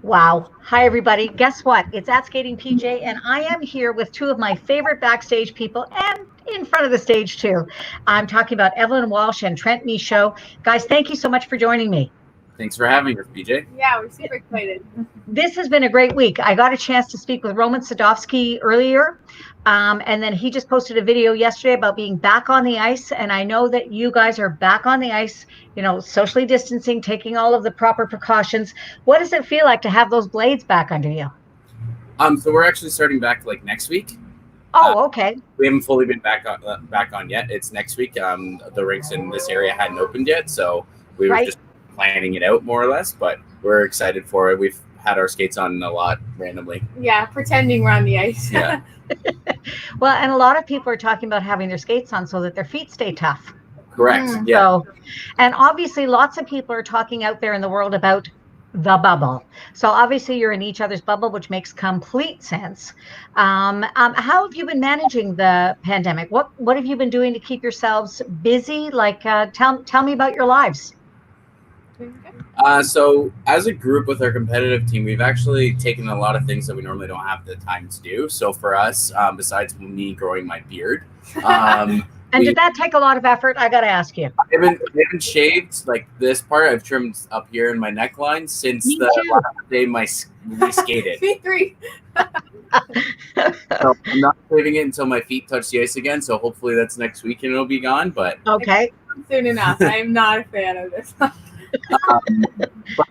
Wow. Hi, everybody. Guess what? It's at Skating PJ, and I am here with two of my favorite backstage people and in front of the stage, too. I'm talking about Evelyn Walsh and Trentt Michaud. Guys, thank you so much for joining me. Thanks for having us, BJ. Yeah, we're super excited. This has been a great week. I got a chance to speak with Roman Sadovsky earlier, and then he just posted a video yesterday about being back on the ice. And I know that you guys are back on the ice, socially distancing, taking all of the proper precautions. What does it feel like to have those blades back under you? So we're actually starting back like next week. Oh, okay. We haven't fully been back on yet. It's next week. The rinks in this area hadn't opened yet, so we were just planning it out more or less. But we're excited for it. We've had our skates on a lot randomly. Yeah, pretending we're on the ice. Yeah. Well, and a lot of people are talking about having their skates on so that their feet stay tough. Correct. Yeah. So, and obviously, lots of people are talking out there in the world about the bubble. So obviously, you're in each other's bubble, which makes complete sense. How have you been managing the pandemic? What have you been doing to keep yourselves busy? Like, tell me about your lives. So as a group with our competitive team, we've actually taken a lot of things that we normally don't have the time to do. So for us, besides me growing my beard, and did that take a lot of effort? I got to ask you. I haven't shaved like this part. I've trimmed up here in my neckline since the last day we skated. Me three. So I'm not shaving it until my feet touch the ice again. So hopefully that's next week and it'll be gone. But okay, soon enough. I am not a fan of this. But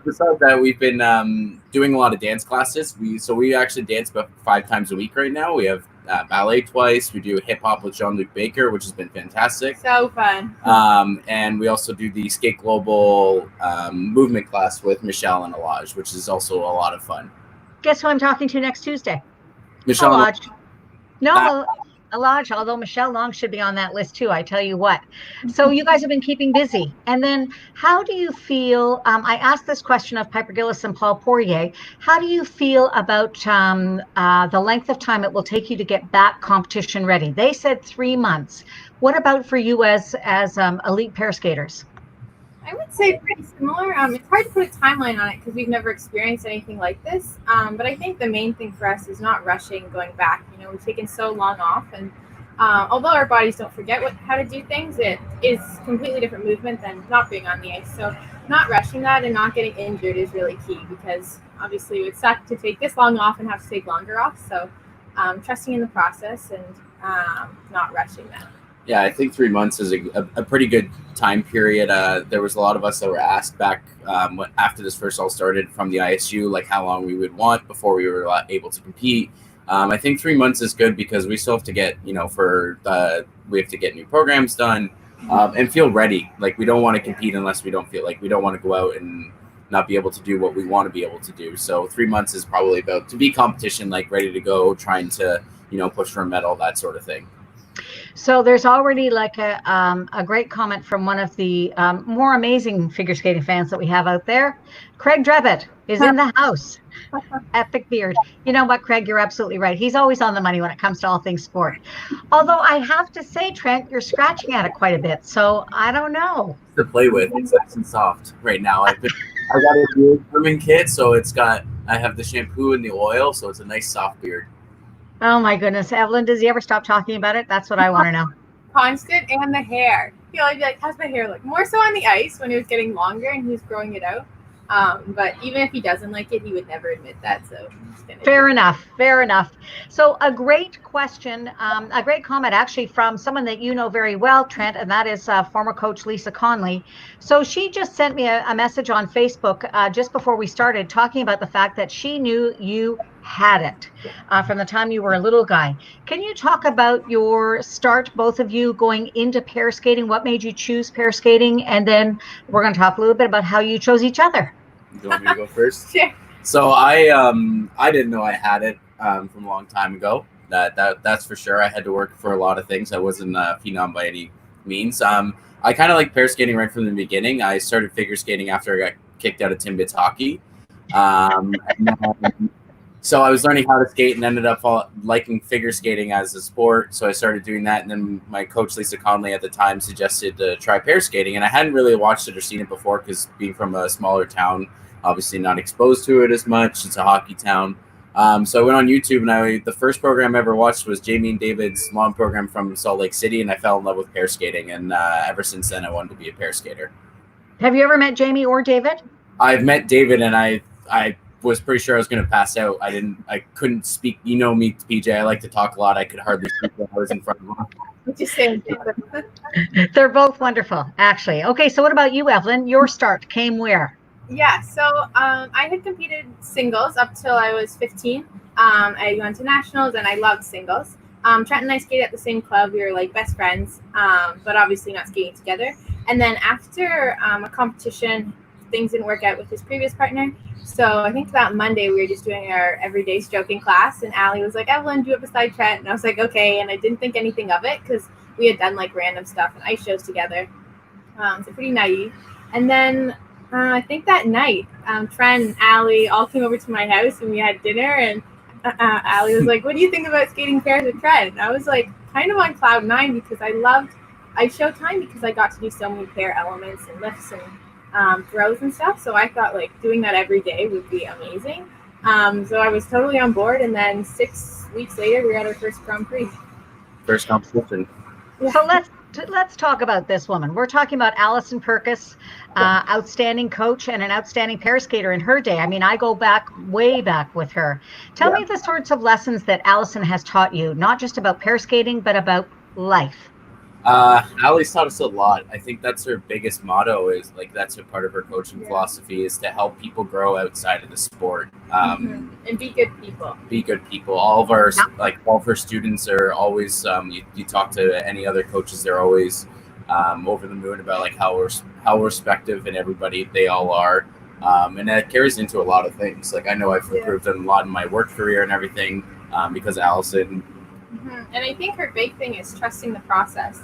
besides that, we've been doing a lot of dance classes. We actually dance about 5 times a week right now. We have ballet twice. We do hip hop with Jean-Luc Baker, which has been fantastic. So fun. And we also do the Skate Global movement class with Michelle and Alaj, which is also a lot of fun. Guess who I'm talking to next Tuesday? Michelle. Alaj. No, Alaj, although Michelle Long should be on that list too, I tell you what. So you guys have been keeping busy. And then how do you feel, I asked this question of Piper Gillis and Paul Poirier, how do you feel about the length of time it will take you to get back competition ready? They said 3 months. What about for you as elite pair skaters? I would say pretty similar. It's hard to put a timeline on it because we've never experienced anything like this. But I think the main thing for us is not rushing going back. We've taken so long off, and although our bodies don't forget how to do things, it is completely different movement than not being on the ice. So not rushing that and not getting injured is really key, because obviously it would suck to take this long off and have to take longer off. So trusting in the process and not rushing that. Yeah, I think 3 months is a pretty good time period. There was a lot of us that were asked back after this first all started from the ISU, like how long we would want before we were able to compete. I think 3 months is good because we still have to get, we have to get new programs done and feel ready. Like we don't want to compete unless we don't feel like we don't want to go out and not be able to do what we want to be able to do. So 3 months is probably about to be competition, like ready to go, trying to, push for a medal, that sort of thing. So there's already like a great comment from one of the more amazing figure skating fans that we have out there. Craig Drevitt is in the house. Epic beard. You know what, Craig, you're absolutely right. He's always on the money when it comes to all things sport. Although I have to say, Trennt, you're scratching at it quite a bit. So I don't know. To play with, it's nice and soft right now. I got a new grooming kit, so I have the shampoo and the oil, so it's a nice soft beard. Oh my goodness. Evelyn, does he ever stop talking about it? That's what I want to know. Constant, and the hair. He'll be like, how's my hair look? More so on the ice when it was getting longer and he was growing it out. But even if he doesn't like it, he would never admit that. So fair enough. So a great question, a great comment actually from someone that you know very well, Trennt, and that is former coach Lisa Conley. So she just sent me a message on Facebook just before we started talking about the fact that she knew you had it from the time you were a little guy. Can you talk about your start, both of you, going into pair skating? What made you choose pair skating? And then we're going to talk a little bit about how you chose each other. Do you want me to go first? Sure. So I didn't know I had it from a long time ago. That's for sure. I had to work for a lot of things. I wasn't a phenom by any means. I kind of like pair skating right from the beginning. I started figure skating after I got kicked out of Timbits hockey. So I was learning how to skate and ended up liking figure skating as a sport. So I started doing that. And then my coach, Lisa Conley, at the time suggested to try pair skating. And I hadn't really watched it or seen it before because being from a smaller town, obviously not exposed to it as much. It's a hockey town. So I went on YouTube, and the first program I ever watched was Jamie and David's lawn program from Salt Lake City, and I fell in love with pair skating. And ever since then, I wanted to be a pair skater. Have you ever met Jamie or David? I've met David, and I was pretty sure I was going to pass out. I couldn't speak. You know me, PJ. I like to talk a lot. I could hardly speak when I was in front of him. They're both wonderful, actually. Okay, so what about you, Evelyn? Your start came where? Yeah, so I had competed singles up till I was 15. I went to nationals, and I loved singles. Trent and I skated at the same club. We were like best friends, but obviously not skating together. And then after a competition, things didn't work out with his previous partner. So I think that Monday we were just doing our everyday stroking class, and Allie was like, "Evelyn, do it beside Trent." And I was like, "Okay." And I didn't think anything of it because we had done like random stuff and ice shows together. So pretty naive. And then I think that night, Trent and Allie all came over to my house and we had dinner. And Allie was like, "What do you think about skating pairs with Trent?" And I was like, kind of on cloud nine because I loved ice show time because I got to do so many pair elements and lifts and throws and stuff. So I thought like doing that every day would be amazing. So I was totally on board. And then 6 weeks later, we were at our first Grand Prix. First competition. Yeah. So let's talk about this woman. We're talking about Allison Purkis, outstanding coach and an outstanding pair skater in her day. I mean, I go way back with her. Tell me the sorts of lessons that Allison has taught you, not just about pair skating, but about life. Allie's taught us a lot. I think that's her biggest motto is like that's a part of her coaching philosophy is to help people grow outside of the sport. And be good people. Be good people. All of her students are always you talk to any other coaches, they're always over the moon about like how respective and everybody they all are. And that carries into a lot of things. Like I know I've improved a lot in my work career and everything because of Allison. And I think her big thing is trusting the process.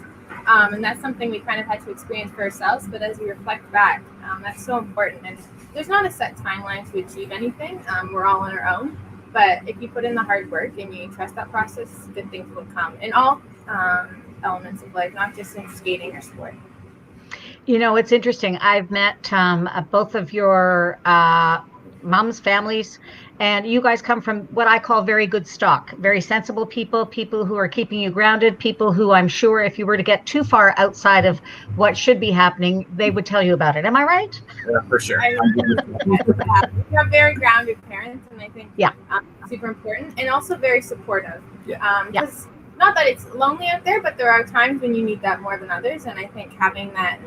And that's something we kind of had to experience for ourselves. But as we reflect back, that's so important. And there's not a set timeline to achieve anything. We're all on our own. But if you put in the hard work and you trust that process, good things will come in all elements of life, not just in skating or sport. You know, it's interesting. I've met both of your moms' families, and you guys come from what I call very good stock, very sensible people who are keeping you grounded, people who I'm sure if you were to get too far outside of what should be happening, they would tell you about it. Am I right? Yeah, for sure. We have very grounded parents, and I think super important, and also very supportive. Because not that it's lonely out there, but there are times when you need that more than others, and I think having that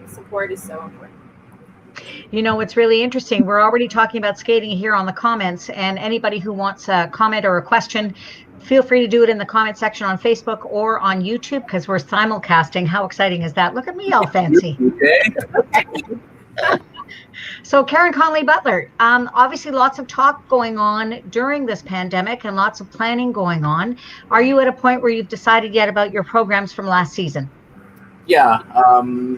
support is so important. You know, it's really interesting. We're already talking about skating here on the comments, and anybody who wants a comment or a question, feel free to do it in the comment section on Facebook or on YouTube because we're simulcasting. How exciting is that? Look at me all fancy. So Karen Conley Butler, obviously lots of talk going on during this pandemic and lots of planning going on. Are you at a point where you've decided yet about your programs from last season? Yeah,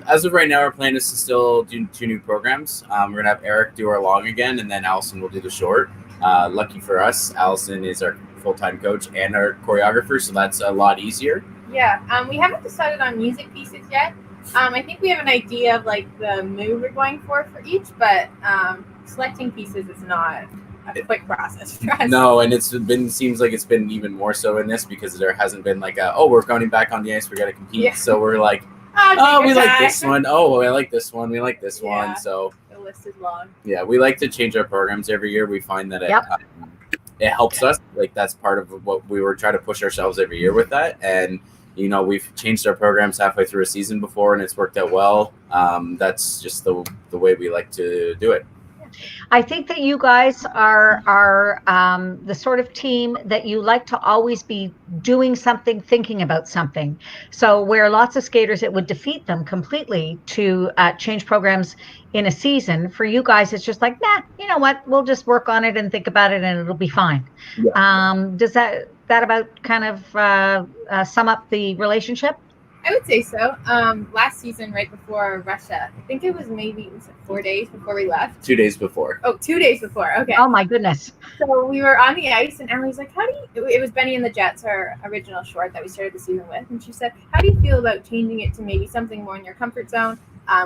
as of right now, our plan is to still do 2 new programs. We're going to have Eric do our long again, and then Allison will do the short. Lucky for us, Allison is our full-time coach and our choreographer, so that's a lot easier. Yeah, we haven't decided on music pieces yet. I think we have an idea of like the move we're going for each, but selecting pieces is not a quick process for us. No, and seems like it's been even more so in this because there hasn't been like we're going back on the ice, we got to compete. Yeah. So we're like, we like this one. Oh, I like this one. We like this one. So the list is long. Yeah, we like to change our programs every year. We find that it helps us. Like that's part of what we were trying to push ourselves every year with that. And you know, we've changed our programs halfway through a season before, and it's worked out well. That's just the way we like to do it. I think that you guys are the sort of team that you like to always be doing something, thinking about something. So where lots of skaters, it would defeat them completely to change programs in a season. For you guys, it's just like, you know what? We'll just work on it and think about it, and it'll be fine. Yeah. Does that about kind of sum up the relationship? I would say so. Last season, right before Russia, I think it was 4 days before we left. 2 days before. Oh, 2 days before. Okay. Oh my goodness. So we were on the ice, and Emily's like, it was Benny and the Jets, our original short that we started the season with. And she said, how do you feel about changing it to maybe something more in your comfort zone?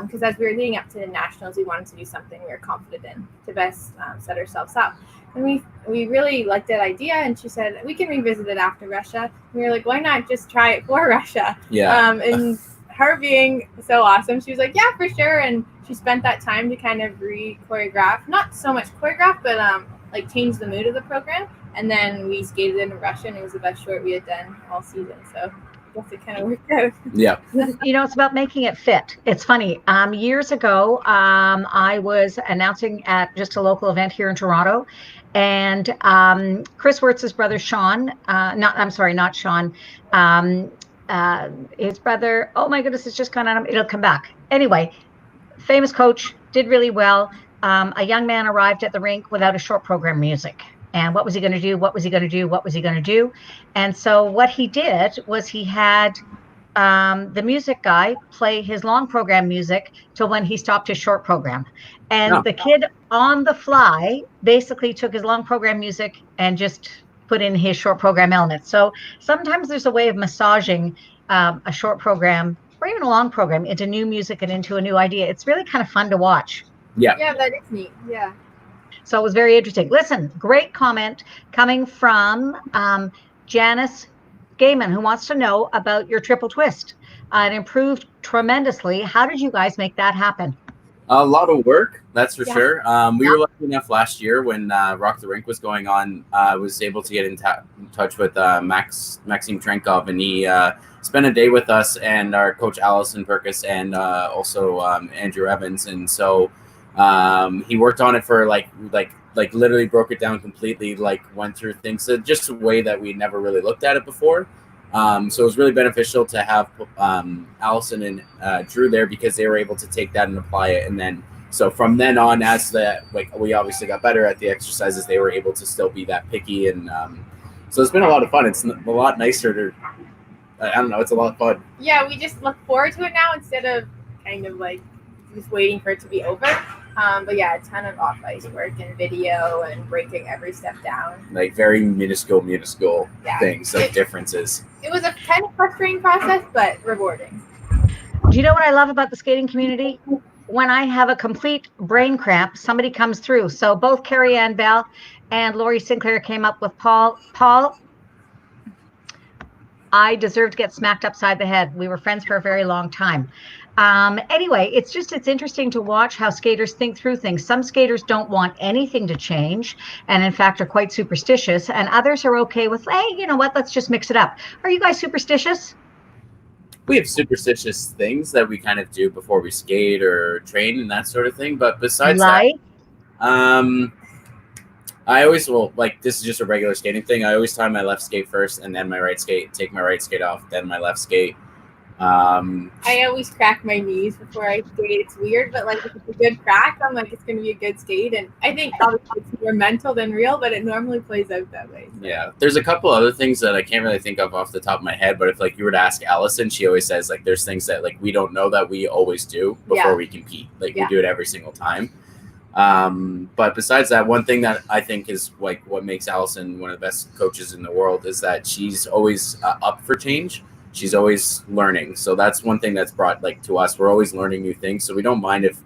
because as we were leading up to the nationals, we wanted to do something we were confident in to best set ourselves up. And we really liked that idea, and she said we can revisit it after Russia. And we were like, why not just try it for Russia? Yeah. And her being so awesome, she was like, yeah, for sure. And she spent that time to kind of re-choreograph, not so much choreograph, but like change the mood of the program. And then we skated in Russia, and it was the best short we had done all season. So I guess it kind of worked out. Yeah. You know, it's about making it fit. It's funny. Years ago, I was announcing at just a local event here in Toronto, and Chris Wirtz's brother Sean, not Sean, his brother. Oh my goodness, it's just gone out. It'll come back. Anyway, famous coach, did really well. A young man arrived at the rink without a short program music. And what was he going to do? What was he going to do? What was he going to do? And so what he did was he had the music guy play his long program music till when he stopped his short program. And the kid on the fly basically took his long program music and just put in his short program elements. So sometimes there's a way of massaging a short program or even a long program into new music and into a new idea. It's really kind of fun to watch. Yeah. Yeah, that is neat. Yeah. So it was very interesting. Listen, great comment coming from Janice Gaiman, who wants to know about your triple twist. It improved tremendously. How did you guys make that happen? A lot of work, that's for sure. We were lucky enough last year when Rock the Rink was going on. I was able to get in touch with Maxime Trenkov, and he spent a day with us and our coach Allison Perkis and also Andrew Evans. And so he worked on it for like literally broke it down completely, like went through things just a way that we never really looked at it before. So it was really beneficial to have Allison and Drew there because they were able to take that and apply it. And then, so from then on, as we obviously got better at the exercises, they were able to still be that picky. And so it's been a lot of fun. It's a lot nicer to, I don't know, it's a lot of fun. Yeah, we just look forward to it now instead of kind of like just waiting for it to be over. But yeah, a ton of off-ice work and video and breaking every step down. Like very minuscule things, like differences. It was a kind of frustrating process, but rewarding. Do you know what I love about the skating community? When I have a complete brain cramp, somebody comes through. So both Carrie Ann Bell and Lori Sinclair came up with Paul, I deserve to get smacked upside the head. We were friends for a very long time. Anyway, it's interesting to watch how skaters think through things. Some skaters don't want anything to change and in fact are quite superstitious, and others are okay with, hey, you know what, let's just mix it up. Are you guys superstitious? We have superstitious things that we kind of do before we skate or train and that sort of thing. But besides that, I always this is just a regular skating thing. I always tie my left skate first and then my right skate, take my right skate off, then my left skate. I always crack my knees before I skate. It's weird, but like if it's a good crack, I'm like, it's going to be a good skate. And I think obviously it's more mental than real, but it normally plays out that way. So. Yeah. There's a couple other things that I can't really think of off the top of my head, but if like you were to ask Allison, she always says like there's things that like we don't know that we always do before we compete. Like we do it every single time. But besides that, one thing that I think is like what makes Allison one of the best coaches in the world is that she's always up for change. She's always learning. So that's one thing that's brought like to us. We're always learning new things. So we don't mind if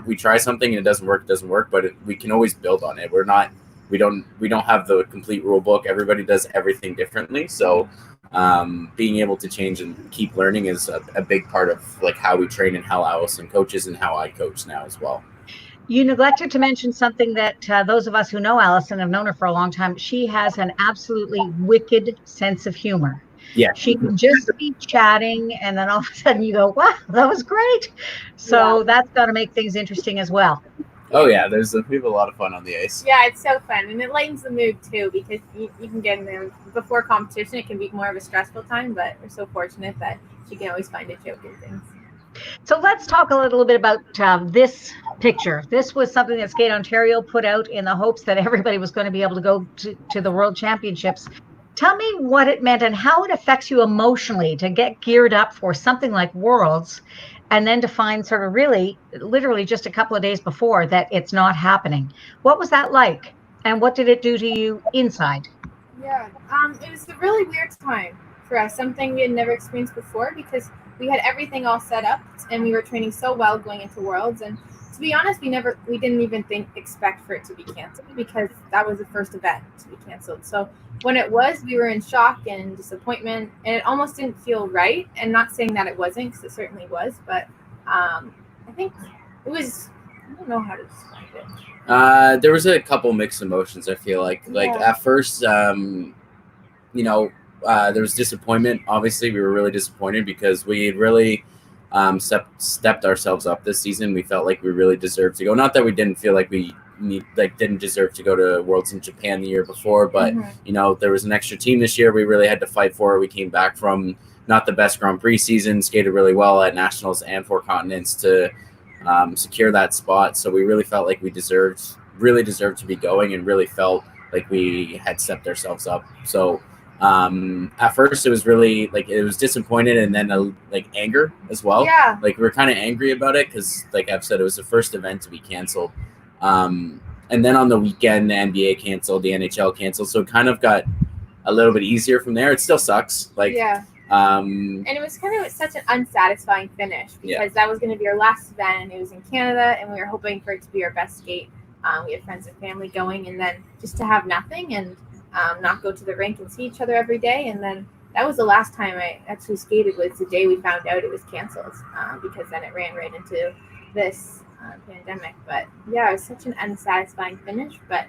we try something and it doesn't work, but we can always build on it. We don't have the complete rule book. Everybody does everything differently. So being able to change and keep learning is a big part of like how we train and how Allison coaches and how I coach now as well. You neglected to mention something that those of us who know Allison have known her for a long time. She has an absolutely wicked sense of humor. Yeah. She can just be chatting and then all of a sudden you go, wow, that was great. So that's got to make things interesting as well. Oh yeah, we have a lot of fun on the ice. Yeah, it's so fun. And it lightens the mood too, because you can get in there before competition. It can be more of a stressful time, but we're so fortunate that she can always find a joke in things. So let's talk a little bit about this picture. This was something that Skate Ontario put out in the hopes that everybody was going to be able to go to the World Championships. Tell me what it meant and how it affects you emotionally to get geared up for something like Worlds and then to find sort of really, literally just a couple of days before that it's not happening. What was that like? And what did it do to you inside? Yeah, it was a really weird time for us, something we had never experienced before, because we had everything all set up, and we were training so well going into Worlds. And to be honest, we didn't even expect for it to be canceled, because that was the first event to be canceled. So when it was, we were in shock and disappointment, and it almost didn't feel right. And not saying that it wasn't, because it certainly was, but I think it was, I don't know how to describe it. There was a couple mixed emotions, I feel like. Like at first, there was disappointment. Obviously, we were really disappointed because we had really stepped ourselves up this season. We felt like we really deserved to go. Not that we didn't feel like we didn't deserve to go to Worlds in Japan the year before, but there was an extra team this year. We really had to fight for it. We came back from not the best Grand Prix season, skated really well at Nationals and Four Continents to secure that spot. So we really felt like we really deserved to be going, and really felt like we had stepped ourselves up. So at first it was really like, it was disappointed, and then like anger as well. Yeah. Like we were kind of angry about it because, like I've said, it was the first event to be canceled. And then on the weekend, the NBA canceled, the NHL canceled. So it kind of got a little bit easier from there. It still sucks. Like, and it was kind of such an unsatisfying finish, because that was going to be our last event. It was in Canada, and we were hoping for it to be our best skate. We had friends and family going, and then just to have nothing, and not go to the rink and see each other every day. And then that was the last time I actually skated, was the day we found out it was canceled, because then it ran right into this pandemic. But yeah, it was such an unsatisfying finish, but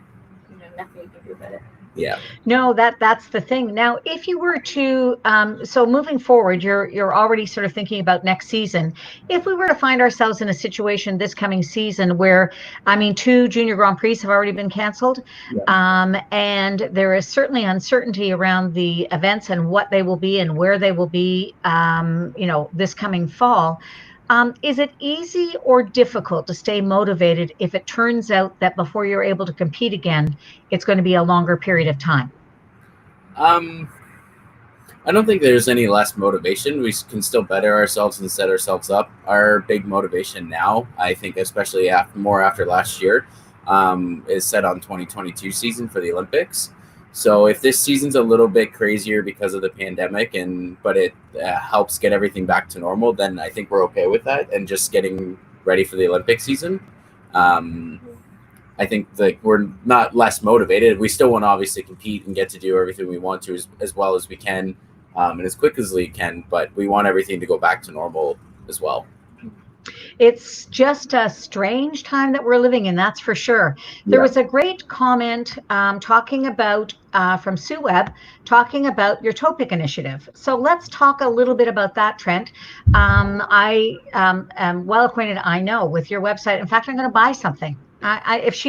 nothing you can do about it. Yeah. No, that's the thing. Now, if you were to, so moving forward, you're already sort of thinking about next season. If we were to find ourselves in a situation this coming season where, 2 Junior Grand Prix have already been canceled, and there is certainly uncertainty around the events and what they will be and where they will be, this coming fall. Is it easy or difficult to stay motivated if it turns out that before you're able to compete again, it's going to be a longer period of time? I don't think there's any less motivation. We can still better ourselves and set ourselves up. Our big motivation now, I think, especially more after last year, is set on 2022 season for the Olympics. So if this season's a little bit crazier because of the pandemic, but it helps get everything back to normal, then I think we're okay with that and just getting ready for the Olympic season. I think that we're not less motivated. We still want to obviously compete and get to do everything we want to as well as we can, and as quick as we can, but we want everything to go back to normal as well. It's just a strange time that we're living in, that's for sure. There was a great comment talking about from Sue Webb, talking about your toe pick initiative. So let's talk a little bit about that, Trennt. I am well acquainted, I know, with your website. In fact, I'm going to buy something. If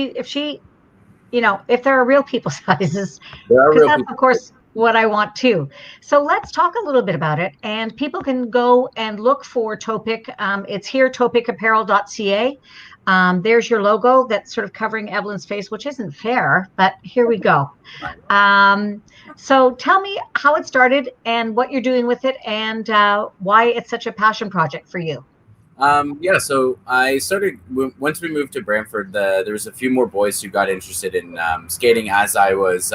there are real people sizes, because that's of course what I want too. So let's talk a little bit about it, and people can go and look for toe pick. It's here, toepickapparel.ca. There's your logo that's sort of covering Evelyn's face, which isn't fair, but here we go. So tell me how it started and what you're doing with it, and why it's such a passion project for you. So I started, once we moved to Brantford, there was a few more boys who got interested in skating as I was,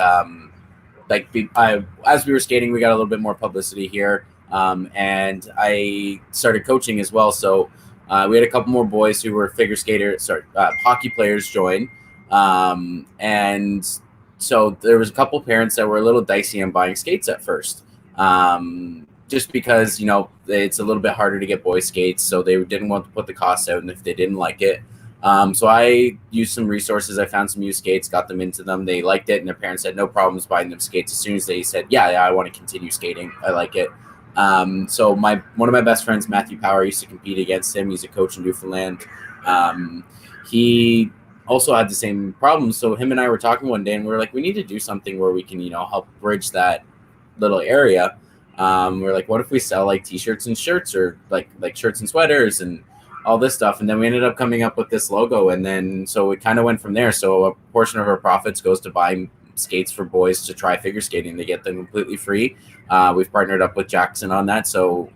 as we were skating, we got a little bit more publicity here, and I started coaching as well. So we had a couple more boys who were hockey players join, and so there was a couple parents that were a little dicey on buying skates at first. Just because, it's a little bit harder to get boy skates, so they didn't want to put the cost out, and if they didn't like it. So I used some resources. I found some used skates, got them into them. They liked it, and their parents had no problems buying them skates as soon as they said, yeah, I want to continue skating. I like it. So one of my best friends, Matthew Power, used to compete against him. He's a coach in Newfoundland. He also had the same problems. So him and I were talking one day, and we were like, we need to do something where we can, help bridge that little area. We're like, what if we sell like t-shirts and shirts, or like shirts and sweaters and all this stuff? And then we ended up coming up with this logo, and then so it kind of went from there. So a portion of our profits goes to buying skates for boys to try figure skating. They get them completely free. We've partnered up with Jackson on that, so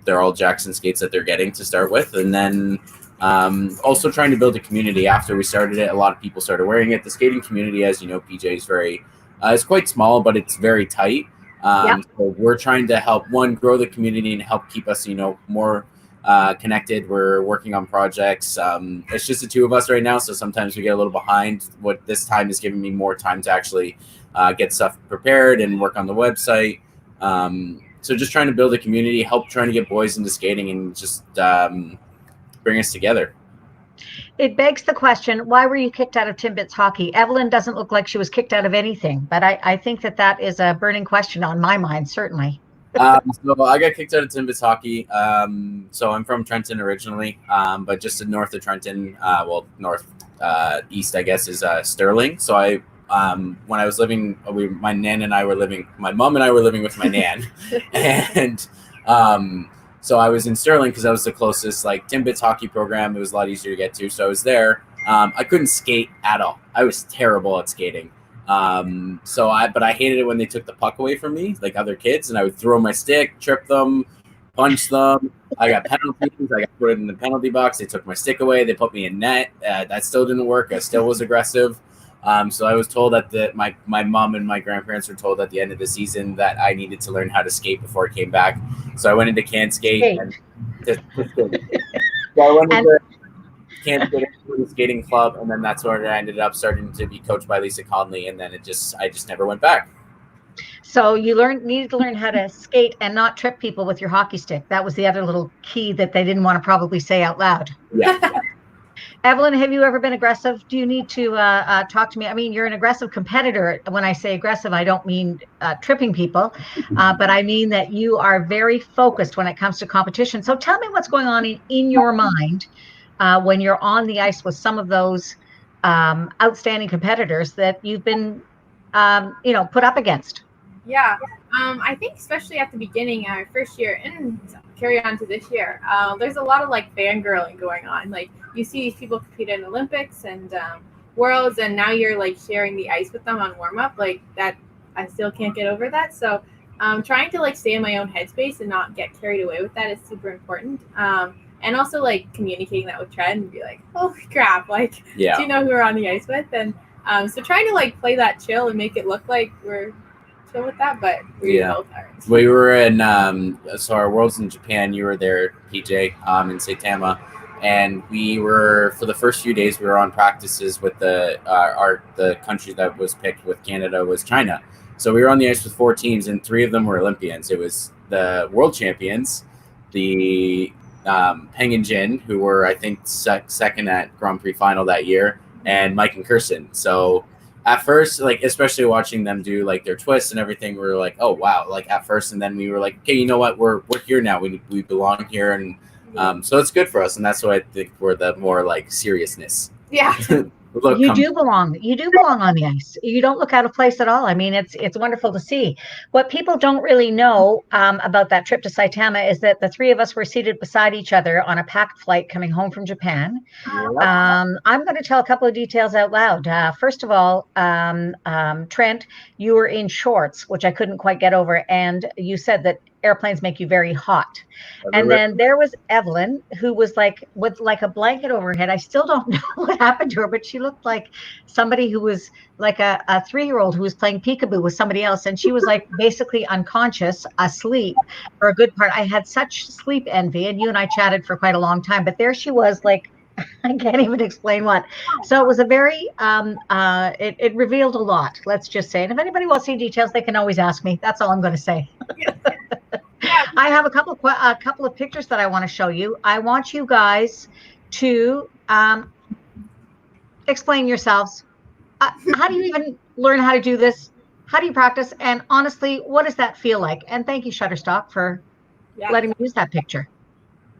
they're all Jackson skates that they're getting to start with. And then also trying to build a community. After we started it, a lot of people started wearing it. The skating community, as you know, PJ, is it's quite small, but it's very tight. So we're trying to help grow the community and help keep us, more connected. We're working on projects. It's just the two of us right now, so sometimes we get a little behind. What this time is giving me more time to actually get stuff prepared and work on the website. So just trying to build a community, help trying to get boys into skating, and just bring us together. It begs the question, why were you kicked out of Timbits hockey? Evelyn doesn't look like she was kicked out of anything, but I think that is a burning question on my mind, certainly. So I got kicked out of Timbits hockey. So I'm from Trenton originally, but just north of Trenton, north east, I guess, is Sterling. So when I was living, my mom and I were living with my nan, and so I was in Sterling because that was the closest Timbits hockey program. It was a lot easier to get to, so I was there. I couldn't skate at all. I was terrible at skating. But I hated it when they took the puck away from me, like other kids, and I would throw my stick, trip them, punch them. I got penalties. I got put in the penalty box. They took my stick away. They put me in net. That still didn't work. I still was aggressive. So I was told that my mom and my grandparents were told at the end of the season that I needed to learn how to skate before I came back. So I went into Can Skate. And so I went into Can Skate into the skating club, and then that's where I ended up starting to be coached by Lisa Conley, and then I just never went back. So you needed to learn how to skate and not trip people with your hockey stick. That was the other little key that they didn't want to probably say out loud. Yeah. Evelyn, have you ever been aggressive? Do you need to talk to me? I mean, you're an aggressive competitor. When I say aggressive, I don't mean tripping people, but I mean that you are very focused when it comes to competition. So tell me what's going on in your mind when you're on the ice with some of those outstanding competitors that you've been, put up against. Yeah, I think especially at the beginning, our first year, and carry on to this year, there's a lot of fangirling going on. You see these people compete in Olympics and Worlds, and now you're sharing the ice with them on warm up. That, I still can't get over that. So trying to stay in my own headspace and not get carried away with that is super important. And also communicating that with Trennt and be oh crap, do you know who we're on the ice with? And so trying to play that chill and make it look like we're chill with that, but we both aren't. We were in so our Worlds in Japan. You were there, PJ, in Saitama, and we were, for the first few days, we were on practices with the country that was picked with Canada was China. So we were on the ice with 4 teams, and 3 of them were Olympians. It was the world champions, the Peng and Jin, who were, I think, second at Grand Prix final that year, and Mike and Kirsten. So at first, especially watching them do their twists and everything, we were oh wow, at first, and then we were okay, you know what, we're here now, we belong here, and so it's good for us, and that's why I think we're the more seriousness. Yeah. You do belong on the ice. You don't look out of place at all. I mean, it's wonderful to see. What people don't really know about that trip to Saitama is that the 3 of us were seated beside each other on a packed flight coming home from Japan. I'm going to tell a couple of details out loud. First of all, Trennt, you were in shorts, which I couldn't quite get over, and you said that airplanes make you very hot. And then there was Evelyn, who was with a blanket over her head. I still don't know what happened to her, but she looked like somebody who was a 3-year-old who was playing peekaboo with somebody else, and she was basically unconscious, asleep for a good part. I had such sleep envy, and you and I chatted for quite a long time, but there she was, I can't even explain what. So it was a very it revealed a lot, let's just say. And if anybody wants to see details, they can always ask me. That's all I'm going to say. I have a couple of pictures that I want to show you. I want you guys to explain yourselves. How do you even learn how to do this? How do you practice? And honestly, what does that feel like? And thank you, Shutterstock, for letting me use that picture.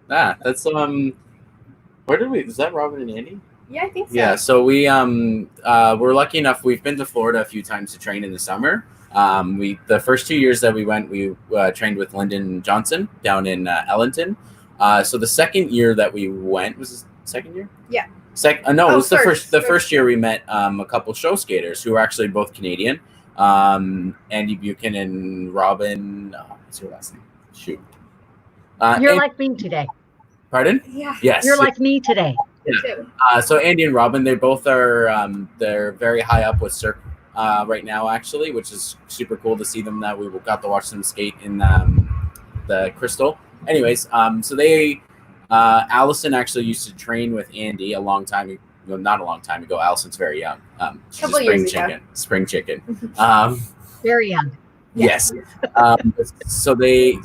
That's where did we? Is that Robin and Andy? Yeah, I think so. Yeah, so we we're lucky enough. We've been to Florida a few times to train in the summer. The first 2 years that we went, we trained with Lyndon Johnson down in Ellington. So the second year that we went, was the second year? Yeah. It was the first year we met a couple show skaters who were actually both Canadian. Andy Buchan and Robin. What's your last name? Shoot. You're like me today. Pardon? Yeah. Yes. You're like me today. Yeah. So Andy and Robin, they both are they're very high up with Cirque right now, actually, which is super cool to see them. That we got to watch them skate in the Crystal. Anyways, so they Allison actually used to train with Andy a long time ago. Well, not a long time ago. Allison's very young. She's Couple a spring years ago. chicken. Spring chicken. Very young. Yes. So we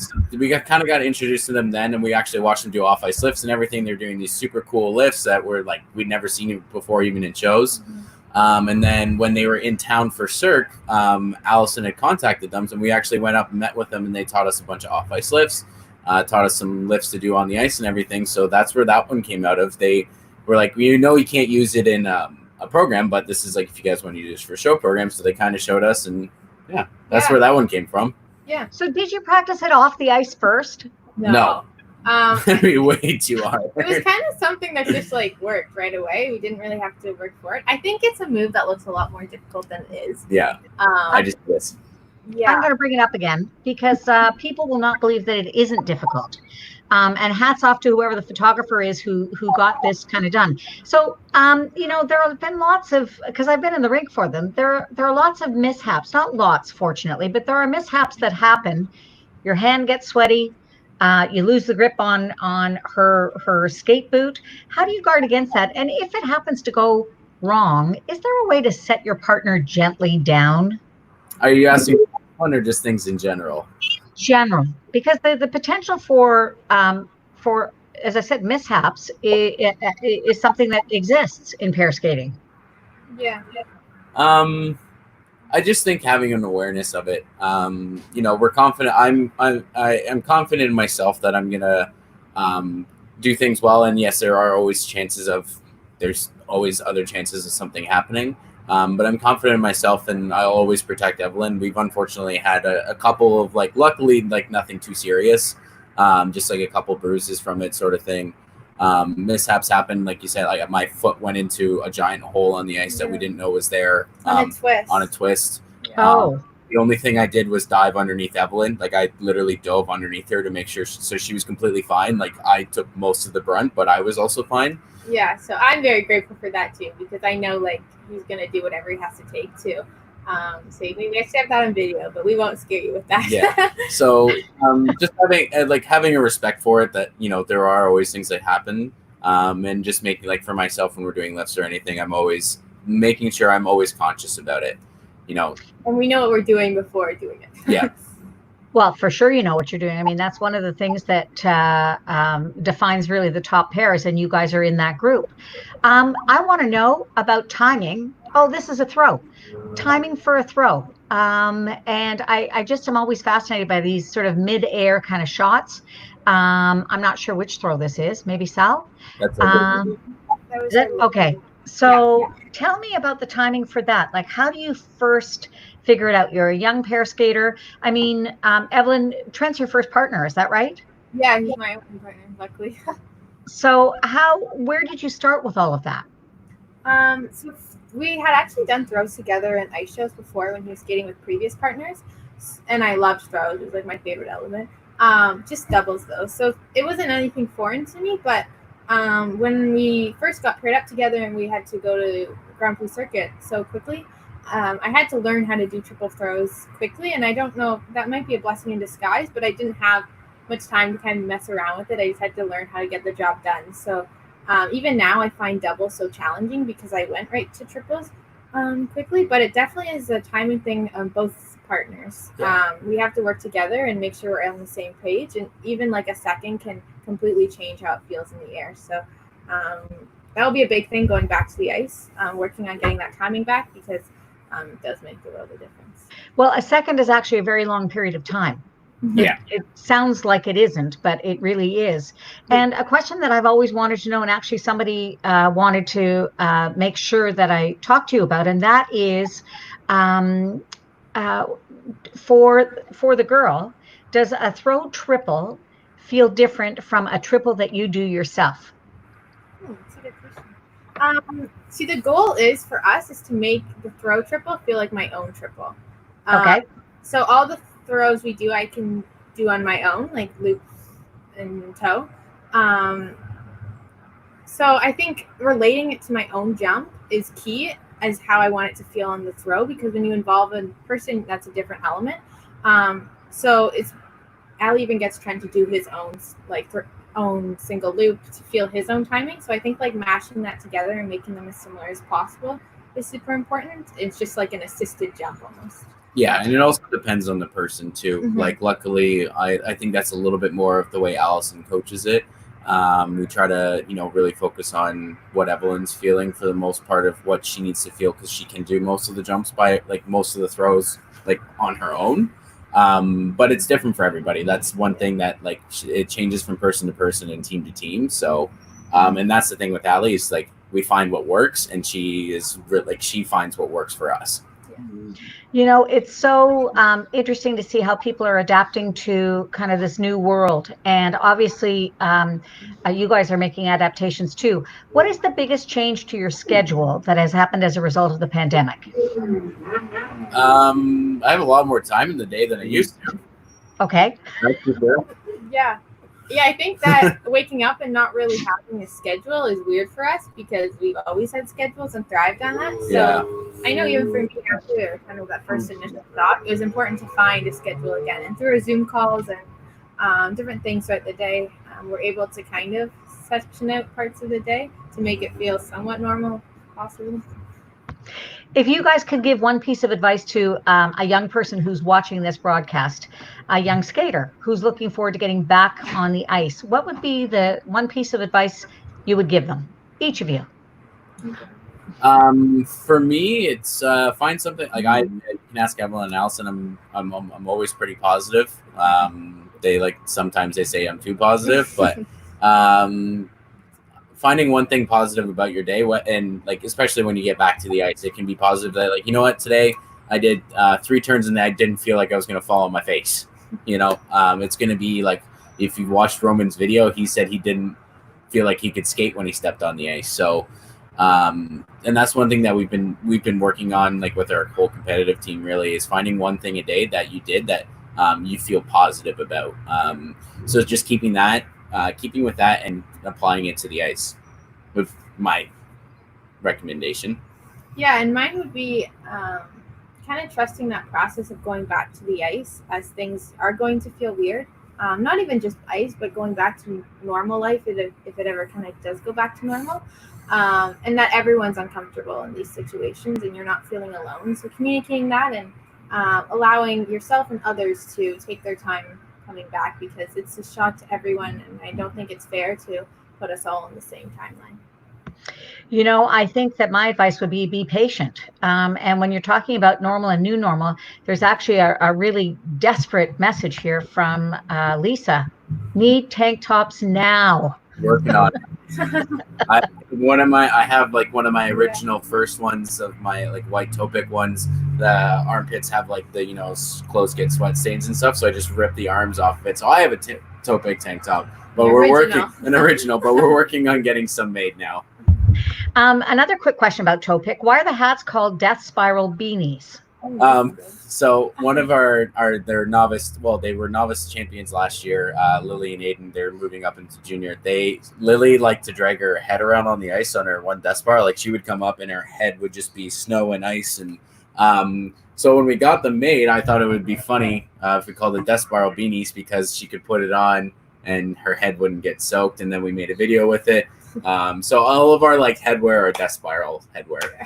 got introduced to them then, and we actually watched them do off ice lifts and everything. They're doing these super cool lifts that were like we'd never seen before, even in shows. And then when they were in town for Cirque, Allison had contacted them, and we actually went up and met with them, and they taught us a bunch of off ice lifts, taught us some lifts to do on the ice and everything. So that's where that one came out of. They were like, you can't use it in a program, but this is like if you guys want to use it for show programs. So they kind of showed us, and that's where that one came from. Yeah. So did you practice it off the ice first? No. That'd be way too hard. It was kind of something that just like worked right away. We didn't really have to work for it. I think it's a move that looks a lot more difficult than it is. Yeah. I just this. Yeah. I'm going to bring it up again because people will not believe that it isn't difficult. And hats off to whoever the photographer is who got this kind of done. So, there have been lots of, because I've been in the rink for them, there are lots of mishaps, not lots, fortunately, but there are mishaps that happen. Your hand gets sweaty. You lose the grip on her skate boot. How do you guard against that? And if it happens to go wrong, is there a way to set your partner gently down? Are you asking one or just things in general? General, because the potential for as I said, mishaps is something that exists in pair skating. Yeah. I just think having an awareness of it. We're confident. I am confident in myself that I'm gonna do things well. And yes, there are always there's always other chances of something happening. But I'm confident in myself, and I'll always protect Evelyn. We've unfortunately had a couple of luckily nothing too serious, just like a couple bruises from it, sort of thing. Mishaps happen, like you said. Like my foot went into a giant hole on the ice that we didn't know was there. On a twist. Oh. The only thing I did was dive underneath Evelyn. Like I literally dove underneath her to make sure so she was completely fine. Like I took most of the brunt, but I was also fine. Yeah, so I'm very grateful for that too, because I know he's gonna do whatever he has to take too. So maybe I should have that on video, but we won't scare you with that. Yeah. So just having a respect for it, that there are always things that happen, and just making for myself when we're doing lifts or anything, I'm always making sure I'm always conscious about it. And we know what we're doing before doing it. Yeah. Well, for sure, you know what you're doing. I mean, that's one of the things that defines really the top pairs, and you guys are in that group. I want to know about timing. Oh, this is a throw. Timing for a throw. And I just am always fascinated by these sort of mid-air kind of shots. I'm not sure which throw this is. Maybe Sal? That's Is it? Okay. So tell me about the timing for that. How do you first figure it out? You're a young pair skater. I mean, Evelyn, Trent's your first partner. Is that right? Yeah, he's my partner, luckily. So where did you start with all of that? So we had actually done throws together in ice shows before when he was skating with previous partners. And I loved throws. It was my favorite element. Just doubles though. So it wasn't anything foreign to me, but when we first got paired up together and we had to go to Grand Prix circuit so quickly, I had to learn how to do triple throws quickly. And I don't know, that might be a blessing in disguise, but I didn't have much time to kind of mess around with it. I just had to learn how to get the job done. So even now I find doubles so challenging because I went right to triples quickly, but it definitely is a timing thing on both partners. Yeah. We have to work together and make sure we're on the same page, and even a second can completely change how it feels in the air. So that'll be a big thing going back to the ice, working on getting that timing back, because it does make a world of difference. Well, a second is actually a very long period of time. Yeah. It sounds like it isn't, but it really is. And a question that I've always wanted to know, and actually somebody wanted to make sure that I talk to you about, and that is for the girl, does a throw triple feel different from a triple that you do yourself? That's a good question. See, the goal is for us is to make the throw triple feel like my own triple. Okay. So all the throws we do, I can do on my own, like loops and toe. So I think relating it to my own jump is key. as how I want it to feel on the throw, because when you involve a person, that's a different element. So it's Ali even gets Trennt to do his own own single loop to feel his own timing. So I think like mashing that together and making them as similar as possible is super important. It's just like an assisted jump almost. Yeah, and it also depends on the person too. Mm-hmm. Like luckily, I think that's a little bit more of the way Allison coaches it. We try to, really focus on what Evelyn's feeling for the most part of what she needs to feel, because she can do most of the jumps by like most of the throws like on her own. But it's different for everybody. That's one thing that like it changes from person to person and team to team. So, and that's the thing with Ali is like we find what works, and she finds what works for us. It's so interesting to see how people are adapting to kind of this new world. And obviously, you guys are making adaptations too. What is the biggest change to your schedule that has happened as a result of the pandemic? I have a lot more time in the day than I used to. Okay. Yeah, I think that waking up and not really having a schedule is weird for us, because we've always had schedules and thrived on that. So I know even for me after kind of that first initial thought, it was important to find a schedule again. And through our Zoom calls and different things throughout the day, we're able to kind of section out parts of the day to make it feel somewhat normal, possibly. If you guys could give one piece of advice to a young person who's watching this broadcast, a young skater who's looking forward to getting back on the ice, what would be the one piece of advice you would give them, each of you? For me, it's find something like I can ask Evelyn and Allison. I'm always pretty positive. Sometimes they say I'm too positive, but finding one thing positive about your day, and like especially when you get back to the ice, it can be positive that like, you know what, today I did 3 turns and I didn't feel like I was going to fall on my face. It's going to be like, if you've watched Roman's video, he said he didn't feel like he could skate when he stepped on the ice. So and that's one thing that we've been working on, like with our whole competitive team, really, is finding one thing a day that you did that you feel positive about. So just keeping with that and applying it to the ice with my recommendation. Yeah, and mine would be kind of trusting that process of going back to the ice, as things are going to feel weird. Not even just ice, but going back to normal life, if it ever kind of does go back to normal. And that everyone's uncomfortable in these situations and you're not feeling alone. So communicating that and allowing yourself and others to take their time coming back, because it's a shock to everyone, and I don't think it's fair to put us all on the same timeline. I think that my advice would be patient. And when you're talking about normal and new normal, there's actually a really desperate message here from Lisa. Need tank tops now. Working on it. I have like one of my original first ones of my like white Topic ones. The armpits have like the clothes get sweat stains and stuff, so I just rip the arms off of it. So I have a Topic tank top, but we're working on getting some made now. Another quick question about Topic. Why are the hats called Death Spiral beanies? So one of their novice, they were novice champions last year, Lily and Aiden. They're moving up into junior. Lily liked to drag her head around on the ice on her one Death Spiral. Like she would come up and her head would just be snow and ice. And so when we got them made, I thought it would be funny if we called it Death Spiral beanies, because she could put it on and her head wouldn't get soaked. And then we made a video with it. So all of our like headwear are Death Spiral headwear.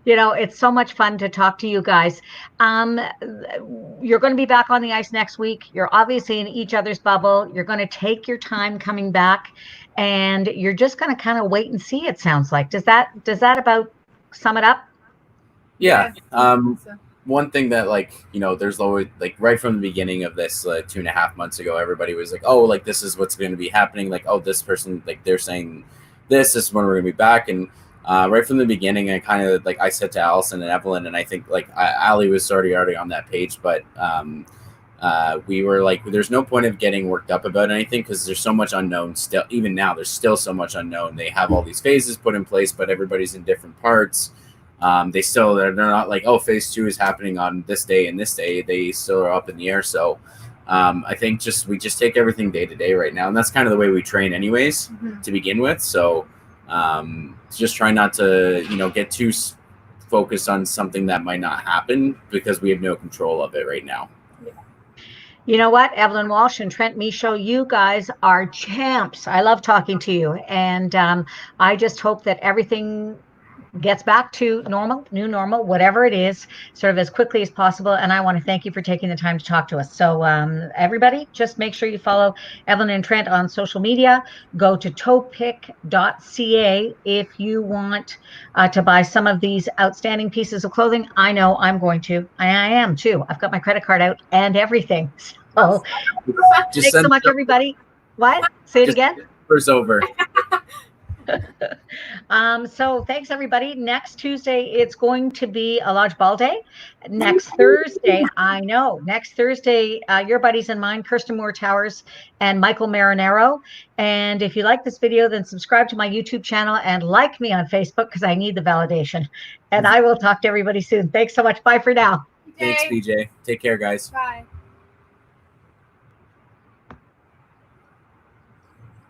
It's so much fun to talk to you guys. You're going to be back on the ice next week. You're obviously in each other's bubble. You're going to take your time coming back, and you're just going to kind of wait and see, it sounds like. Does that about sum it up? Yeah. One thing that there's always like right from the beginning of this 2.5 months ago, everybody was like, oh, like this is what's going to be happening. Like, oh, this person, like they're saying this is when we're going to be back. And right from the beginning, I kind of I said to Allison and Evelyn, and I think Ali was already on that page, but we were like, there's no point of getting worked up about anything, because there's so much unknown still. Even now, there's still so much unknown. They have all these phases put in place, but everybody's in different parts. They're not like, oh, phase 2 is happening on this day and this day. They still are up in the air. So I think we just take everything day to day right now, and that's kind of the way we train anyways to begin with. So Just try not to, get too focused on something that might not happen because we have no control of it right now. You know what, Evelyn Walsh and Trennt Michaud, you guys are champs. I love talking to you. And I just hope that everything gets back to normal, new normal, whatever it is, sort of as quickly as possible. And I want to thank you for taking the time to talk to us. So everybody, just make sure you follow Evelyn and Trennt on social media. Go to toepick.ca if you want to buy some of these outstanding pieces of clothing. I know I'm going to. I am too. I've got my credit card out and everything. So thanks so much, everybody. What? Say it again. It's over. So thanks everybody. Next Tuesday it's going to be a Lodge Ball Day. Next Thursday, your buddies and mine, Kirsten Moore Towers and Michael Marinero. And if you like this video, then subscribe to my YouTube channel and like me on Facebook because I need the validation. And I will talk to everybody soon. Thanks so much. Bye for now. Thanks, BJ. Take care, guys. Bye.